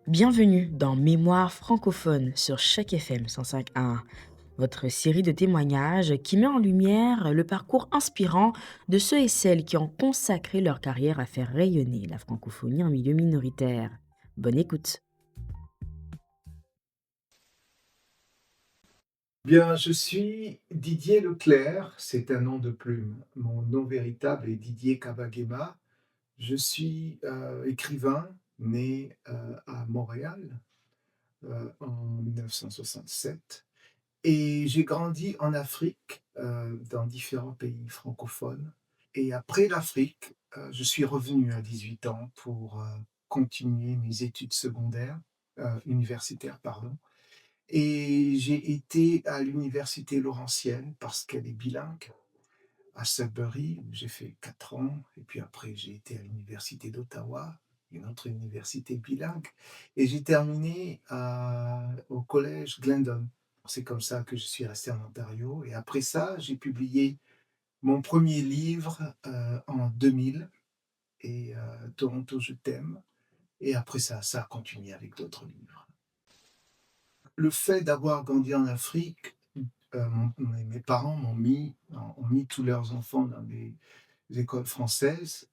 Bienvenue dans Mémoire francophone sur Choc FM 105.1, votre série de témoignages qui met en lumière le parcours inspirant de ceux et celles qui ont consacré leur carrière à faire rayonner la francophonie en milieu minoritaire. Bonne écoute. Bien, je suis Didier Leclerc, c'est un nom de plume. Mon nom véritable est Didier Kabagema. Je suis écrivain né à Montréal en 1967 et j'ai grandi en Afrique, dans différents pays francophones. Et après l'Afrique, je suis revenu à 18 ans pour continuer mes études secondaires, universitaires, pardon. Et j'ai été à l'université Laurentienne parce qu'elle est bilingue, à Sudbury, où j'ai fait 4 ans et puis après j'ai été à l'université d'Ottawa, une autre université bilingue et j'ai terminé au collège Glendon. C'est comme ça que je suis resté en Ontario et après ça, j'ai publié mon premier livre, en 2000 et Toronto je t'aime et après ça a continué avec d'autres livres. Le fait d'avoir grandi en Afrique, mes parents ont mis tous leurs enfants dans des écoles françaises,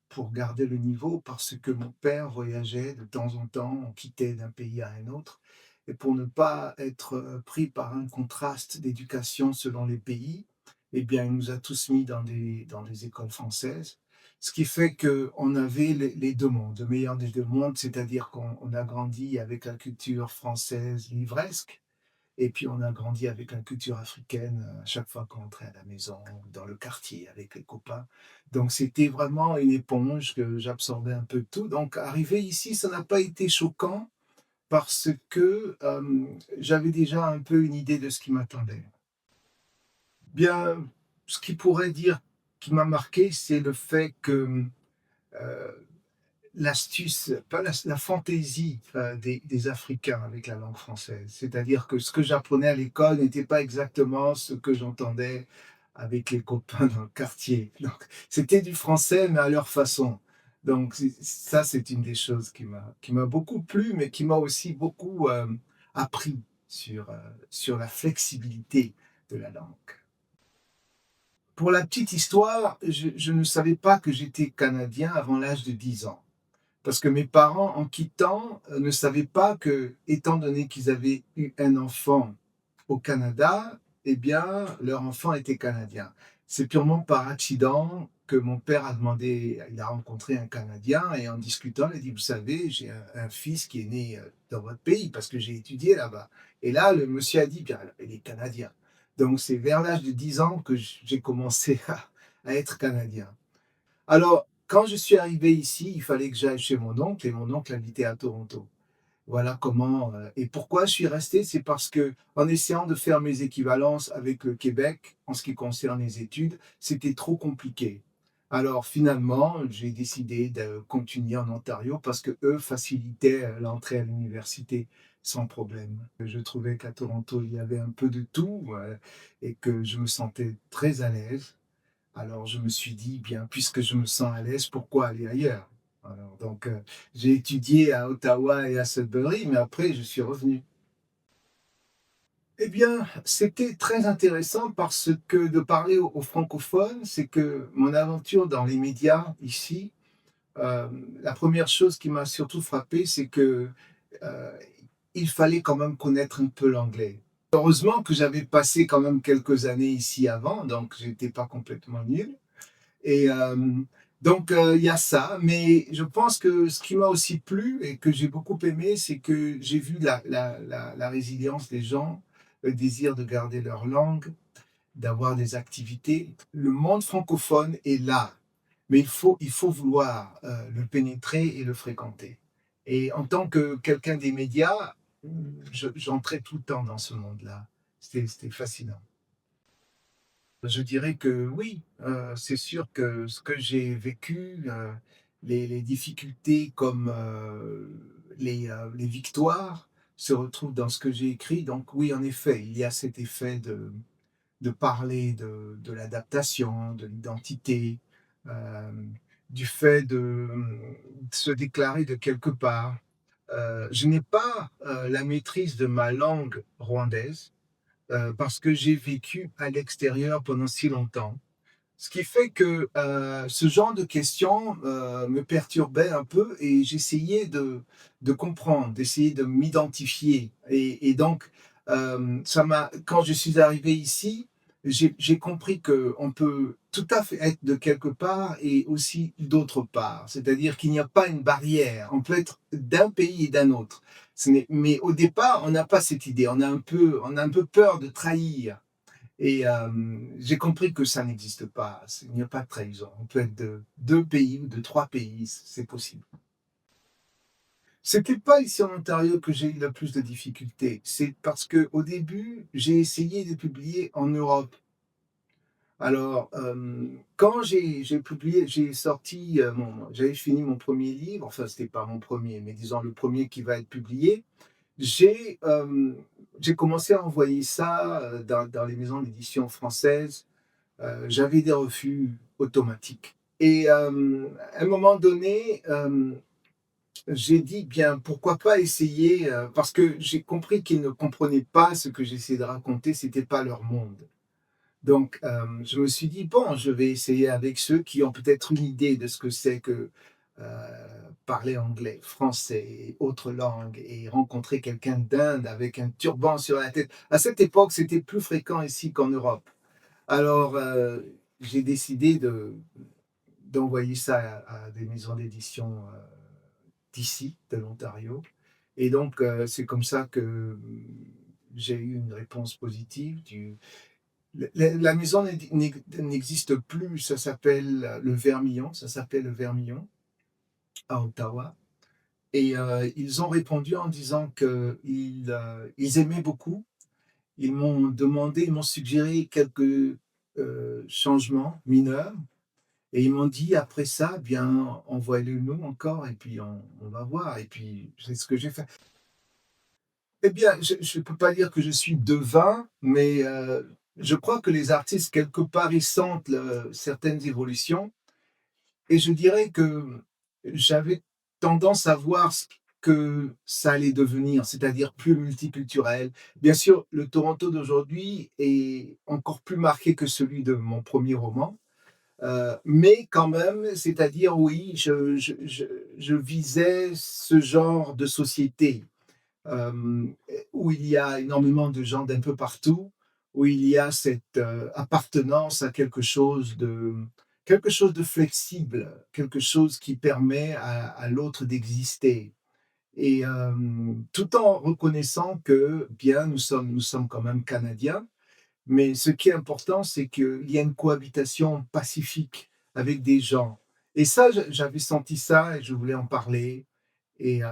pour garder le niveau parce que mon père voyageait de temps en temps, on quittait d'un pays à un autre et pour ne pas être, pris par un contraste d'éducation selon les pays, eh bien, il nous a tous mis dans des écoles françaises. Ce qui fait qu'on avait les 2 mondes, le meilleur des 2 mondes, c'est-à-dire qu'on a grandi avec la culture française livresque et puis on a grandi avec la culture africaine, à chaque fois qu'on rentrait à la maison ou dans le quartier avec les copains. Donc c'était vraiment une éponge que j'absorbais un peu de tout. Donc arrivé ici, ça n'a pas été choquant parce que, j'avais déjà un peu une idée de ce qui m'attendait. Bien, ce qui pourrait dire qui m'a marqué, c'est le fait que, l'astuce, pas la fantaisie, des Africains avec la langue française. C'est-à-dire que ce que j'apprenais à l'école n'était pas exactement ce que j'entendais avec les copains dans le quartier. Donc c'était du français, mais à leur façon. Donc c'est une des choses qui m'a beaucoup plu, mais qui m'a aussi beaucoup, appris sur la flexibilité de la langue. Pour la petite histoire, je ne savais pas que j'étais canadien avant l'âge de 10 ans. Parce que mes parents, en quittant, ne savaient pas que, étant donné qu'ils avaient eu un enfant au Canada, eh bien, leur enfant était canadien. C'est purement par accident que mon père a demandé, il a rencontré un Canadien et en discutant, il a dit, vous savez, j'ai un fils qui est né dans votre pays parce que j'ai étudié là-bas. Et là, le monsieur a dit, bien, il est canadien. Donc, c'est vers l'âge de 10 ans que j'ai commencé à être canadien. Alors, quand je suis arrivé ici, il fallait que j'aille chez mon oncle et mon oncle habitait à Toronto. Voilà comment, et pourquoi je suis resté, c'est parce que en essayant de faire mes équivalences avec le Québec, en ce qui concerne les études, c'était trop compliqué. Alors finalement, j'ai décidé de continuer en Ontario parce qu'eux facilitaient, l'entrée à l'université sans problème. Je trouvais qu'à Toronto, il y avait un peu de tout, et que je me sentais très à l'aise. Alors je me suis dit: «Bien, puisque je me sens à l'aise, pourquoi aller ailleurs?» Alors donc, j'ai étudié à Ottawa et à Sudbury, mais après je suis revenu. Eh bien, c'était très intéressant parce que de parler aux francophones, c'est que mon aventure dans les médias ici, la première chose qui m'a surtout frappé, c'est que, heu, il fallait quand même connaître un peu l'anglais. Heureusement que j'avais passé quand même quelques années ici avant, donc j'étais pas complètement nul. Et donc il y a ça, mais je pense que ce qui m'a aussi plu et que j'ai beaucoup aimé, c'est que j'ai vu la résilience des gens, le désir de garder leur langue, d'avoir des activités. Le monde francophone est là, mais il faut vouloir, le pénétrer et le fréquenter. Et en tant que quelqu'un des médias, j'entrais tout le temps dans ce monde-là. C'était fascinant. Je dirais que oui, c'est sûr que ce que j'ai vécu, les difficultés comme, les victoires se retrouvent dans ce que j'ai écrit. Donc oui, en effet, il y a cet effet de parler de l'adaptation, de l'identité, du fait de se déclarer de quelque part. Je n'ai pas, la maîtrise de ma langue rwandaise, parce que j'ai vécu à l'extérieur pendant si longtemps. Ce qui fait que, ce genre de questions, me perturbait un peu et j'essayais de comprendre, d'essayer de m'identifier et donc, ça m'a quand je suis arrivé ici, j'ai compris qu'on peut tout à fait être de quelque part et aussi d'autre part. C'est-à-dire qu'il n'y a pas une barrière. On peut être d'un pays et d'un autre. Ce n'est mais au départ, on n'a pas cette idée. On a un peu peur de trahir. Et j'ai compris que ça n'existe pas. Il n'y a pas de trahison. On peut être de 2 pays ou de 3 pays, c'est possible. C'était pas ici en Ontario que j'ai eu le plus de difficultés. C'est parce qu'au début, j'ai essayé de publier en Europe. Alors, quand j'ai publié, j'ai sorti, j'avais fini mon premier livre, enfin, c'était pas mon premier, mais disons le premier qui va être publié. J'ai, j'ai commencé à envoyer ça, dans les maisons d'édition françaises. J'avais des refus automatiques et à un moment donné, j'ai dit: «Bien, pourquoi pas essayer?» Parce que j'ai compris qu'ils ne comprenaient pas ce que j'essayais de raconter, c'était pas leur monde. Donc je me suis dit: «Bon, je vais essayer avec ceux qui ont peut-être une idée de ce que c'est que, heu, parler anglais, français et autres langues et rencontrer quelqu'un d'Inde avec un turban sur la tête». À cette époque, c'était plus fréquent ici qu'en Europe. Alors, j'ai décidé d'envoyer ça à des maisons d'édition, d'ici, de l'Ontario et donc c'est comme ça que, j'ai eu une réponse positive du la maison n'existe plus, ça s'appelle, le Vermillon, ça s'appelle le Vermillon à Ottawa et ils ont répondu en disant qu'ils aimaient beaucoup. Ils m'ont suggéré quelques, changements mineurs. Et ils m'ont dit: «Après ça, bien, envoie-le-nous encore et puis on va voir» et puis c'est ce que j'ai fait. Eh bien, je ne peux pas dire que je suis devin, mais je crois que les artistes, quelque part, ils sentent certaines évolutions et je dirais que j'avais tendance à voir ce que ça allait devenir, c'est-à-dire plus multiculturel. Bien sûr, le Toronto d'aujourd'hui est encore plus marqué que celui de mon premier roman. Mais quand même, c'est-à-dire oui, je visais ce genre de société, où il y a énormément de gens d'un peu partout, où il y a cette, appartenance à quelque chose de flexible, quelque chose qui permet à l'autre d'exister et tout en reconnaissant que bien nous sommes quand même canadiens mais ce qui est important, c'est qu'il y a une cohabitation pacifique avec des gens. Et ça, j'avais senti ça et je voulais en parler. Et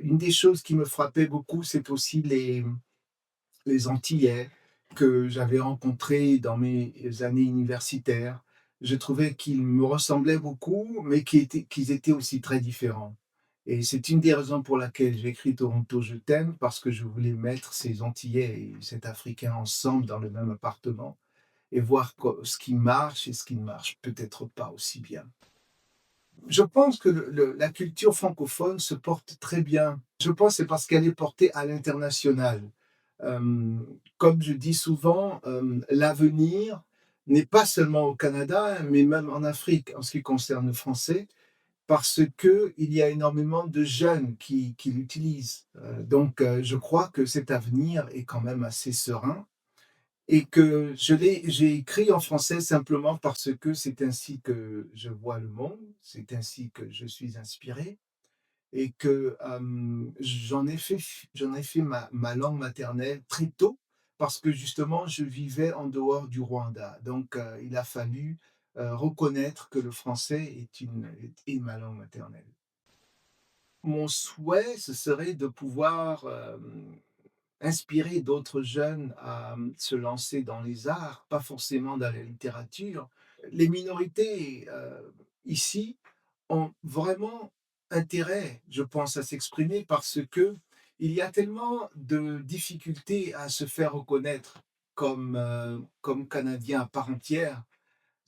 une des choses qui me frappait beaucoup, c'est aussi les Antillais que j'avais rencontrés dans mes années universitaires. Je trouvais qu'ils me ressemblaient beaucoup, mais qu'ils étaient aussi très différents. Et c'est une des raisons pour laquelle j'ai écrit Toronto, je t'aime, parce que je voulais mettre ces Antillais et cet Africain ensemble dans le même appartement et voir ce qui marche et ce qui ne marche peut-être pas aussi bien. Je pense que la culture francophone se porte très bien. Je pense que c'est parce qu'elle est portée à l'international. Comme je dis souvent, l'avenir n'est pas seulement au Canada, mais même en Afrique en ce qui concerne le français, parce qu'il y a énormément de jeunes qui l'utilisent. Donc, je crois que cet avenir est quand même assez serein et que j'ai écrit en français simplement parce que c'est ainsi que je vois le monde, c'est ainsi que je suis inspiré et que, j'en ai fait ma langue maternelle très tôt parce que justement je vivais en dehors du Rwanda. Donc, il a fallu, reconnaître que le français est ma langue maternelle. Mon souhait, ce serait de pouvoir, inspirer d'autres jeunes à, se lancer dans les arts, pas forcément dans la littérature. Les minorités, ici, ont vraiment intérêt, je pense, à s'exprimer parce que il y a tellement de difficultés à se faire reconnaître comme Canadien à part entière.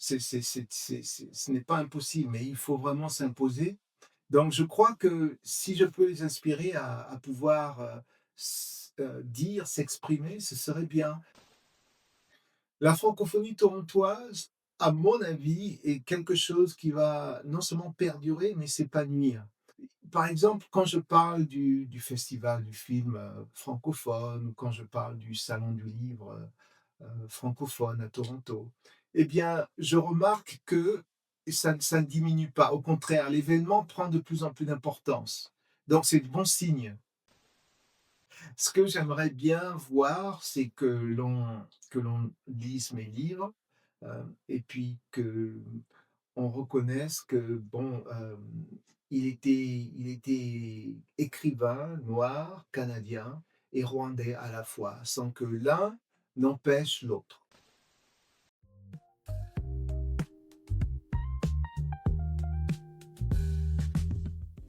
Ce n'est pas impossible, mais il faut vraiment s'imposer Donc je crois que si je peux les inspirer à pouvoir, dire, s'exprimer, ce serait bien. La francophonie torontoise, à mon avis, est quelque chose qui va non seulement perdurer, mais s'épanouir. Par exemple, quand je parle du festival du film, francophone, ou quand je parle du salon du livre, francophone à Toronto, eh bien, je remarque que ça ne diminue pas. Au contraire, l'événement prend de plus en plus d'importance. Donc c'est de bon signe. Ce que j'aimerais bien voir, c'est que l'on lise mes livres, et puis qu'on reconnaisse que bon, il était écrivain noir, canadien et rwandais à la fois, sans que l'un n'empêche l'autre.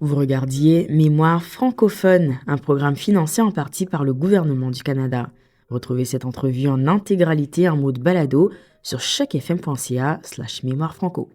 Vous regardiez Mémoire francophone, un programme financé en partie par le gouvernement du Canada. Retrouvez cette entrevue en intégralité en mode balado sur chacfm.ca/mémoire franco.